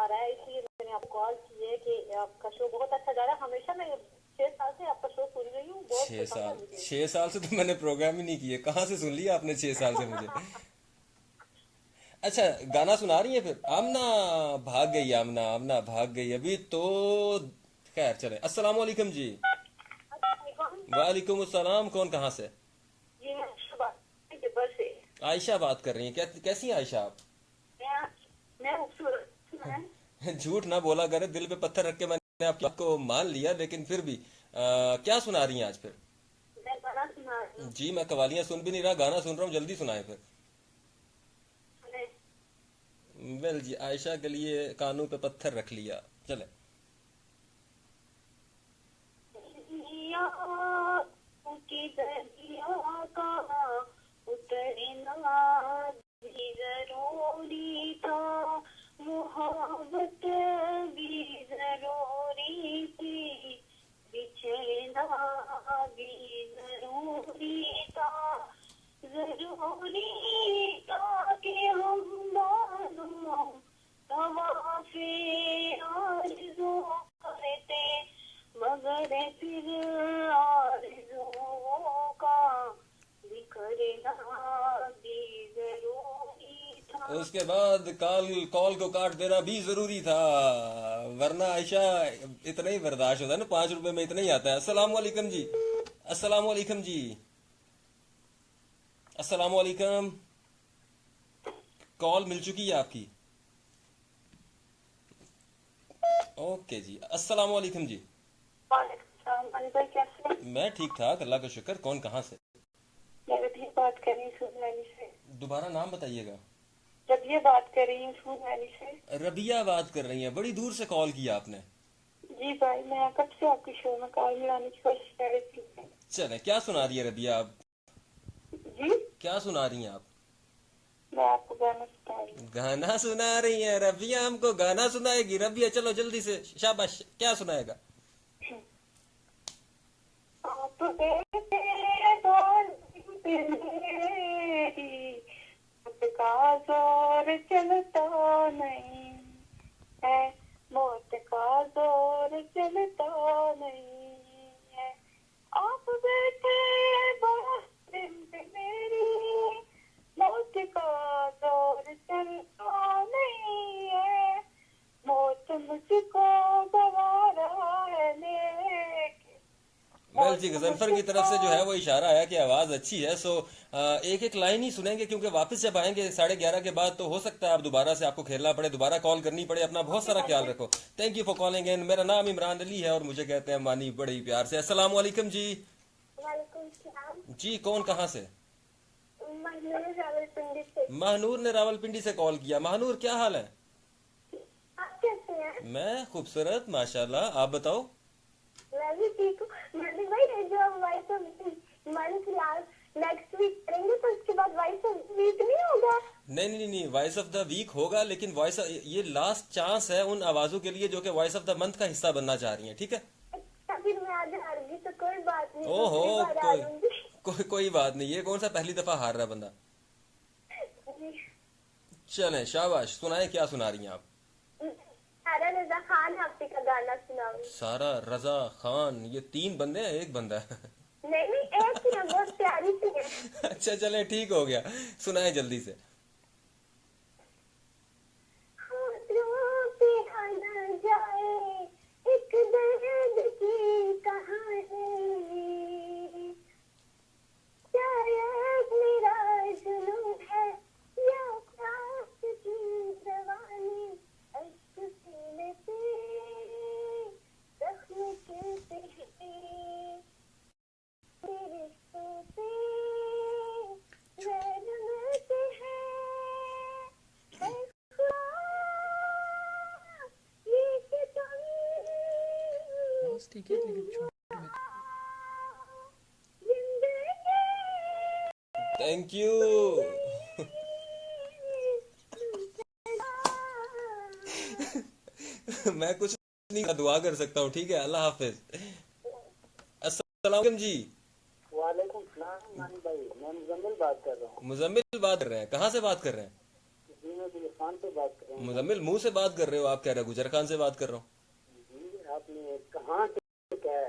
रहा है, इसलिए मैंने आपको कॉल की है कि आपका शो बहुत अच्छा जा रहा है। हमेशा मैं 6 साल से आपका शो सुन रही हूँ, बहुत छह पसंद है साल मुझे। 6 साल से तो मैंने प्रोग्राम ही नहीं किए, कहाँ से सुन लिया आपने 6 साल से मुझे? अच्छा, गाना सुना रही है फिर। आमना भाग गई, आमना आमना भाग गई अभी तो। खैर चले, अस्सलाम वालेकुम जी। वालेकुम अस्सलाम, कौन कहाँ से? जी मैं सुबह जबर से। आयशा बात कर रही हैं, कैसी हैं आयशा आप? मैं मैं खूबसूरत है। झूठ ना बोला करे, दिल पे पत्थर रख के मैंने आपको मान लिया, लेकिन फिर भी क्या सुना रही हैं आज फिर? मैं गाना सुना रही हूँ। जी मैं कवालियां सुन भी नहीं रहा, गाना सुन रहा हूँ, जल्दी सुनाए फिर। वेल जी, आयशा के लिए कानों पे पत्थर रख लिया। चले। दरिया की दरिया का उतरना भी जरूरी था, मोहब्बत भी जरूरी थी, बिछड़ना भी जरूरी था, जरूरी था कि हम दोनों तवाफ़े आरज़ू करते, मगर फिर आरज़ुओं का बिखरना भी जरूरी था। उसके बाद कॉल कॉल को काट देना भी जरूरी था, वरना आयशा इतना ही बर्दाश्त होता है ना, 5 रुपए में इतना ही आता है। अस्सलाम वालेकुम जी। अस्सलाम वालेकुम जी। अस्सलाम वालेकुम। कॉल मिल चुकी है आपकी। ओके जी, अस्सलाम वालेकुम जी। वालेकुम सलाम। अली भाई कैसे हैं? मैं ठीक ठाक, अल्लाह का शुक्र। कौन कहाँ से? मैं रबिया बात कर रही हूँ सूद वैली से। दोबारा नाम बताइएगा। रबिया बात कर रही हूँ सूद वैली से। रबिया बात कर रही हैं, बड़ी दूर से कॉल किया आपने। जी भाई, मैं कब से आपके शो में कॉल मिलाने की कोशिश कर रही थी। चले, क्या सुना रही है रबिया आप? जी क्या सुना रही हैं आप? मैं आपको गाना सुना रही हूँ। गाना सुना रही है रबिया, हमको गाना सुनाएगी रबिया। चलो जल्दी से, शाबाश, क्या सुनाएगा? आप बेटे दौर मेरी, खुद का जोर चलता नहीं है, मौत का जोर चलता नहीं है। आप बेटे दौर मेरी, मौत का जोर चलता नहीं है, मौत मुझको गवारा है लेके, वेल जी, मौत गजनफर की तरफ मुझको। से जो है वो इशारा है कि आवाज अच्छी है। सो एक एक लाइन ही सुनेंगे, क्योंकि वापस जब आएंगे 11:30 के बाद तो हो सकता है आप दोबारा से आपको खेलना पड़े, दोबारा कॉल करनी पड़े। अपना बहुत सारा ख्याल रखो। Thank you for calling in. मेरा नाम इमरान अली है और मुझे कहते हैं मानी बड़े ही प्यार से। अस्सलाम वालेकुम जी। वालेकुम सलाम। जी कौन कहाँ से? महनूर रावलपिंडी से। महानूर ने रावलपिंडी से कॉल किया। महानूर, क्या हाल है? आप कैसे हैं? मैं खूबसूरत माशाल्लाह, आप बताओ। मैं भी ठीक हूँ। मैंने भाई ये जो हम वॉइस ऑफ हमारी क्लास नेक्स्ट वीक करेंगे तो उसके बाद वॉइस ऑफ वीक नहीं होगा? नहीं नहीं नहीं, वॉइस ऑफ द वीक होगा, लेकिन वॉइस, ये लास्ट चांस है उन आवाजों के लिए जो कि वॉइस ऑफ द मंथ का हिस्सा बनना चाह रही हैं, ठीक है? अच्छा, फिर मैं आज हार गई तो कोई बात नहीं, ओहो, दूसरी बार आ कोई लूंगी। कोई बात नहीं, ये कौन सा पहली दफा हार रहा है बंदा। चलें, शाबाश, सुनाए, क्या सुना रही हैं आप? सारा रजा खान आपके का गाना सुनाऊंगी। सारा रजा खान, ये 3 बंदे हैं, एक बंदा है? नहीं नहीं, एक ही है, बहुत प्यारी सी है। अच्छा चले, ठीक हो गया, सुनाए जल्दी से। होठों पे आ न जाए एक दर्द की कहानी, शायद मेरा जुनून है या प्यास की जवानी, अश्क सीने पे जख्म खिलते हैं, तेरे रिश्तों पे रैन मिलते हैं, ऐ खुदा ये कि तुम बस ठीक है, लेकिन छोटे में जिंदगी थैंक यू। बन गई मैं कुछ नहीं दुआ कर सकता हूँ, ठीक है? अल्लाह हाफिज। अस्सलाम वालेकुम जी। वालेकुम सलाम। मानी भाई, मैं मुजम्मिल बात कर रहा हूँ। मुजम्मिल बात कर रहे हैं, कहाँ से बात कर रहे हैं? जी मैं दिलखान खान से बात कर रहा हूँ मुजम्मिल मुंह से बात कर रहे हो आप, कह रहे हो गुजर खान से बात कर रहा हूँ। जी। आपने कहाँ टिक है?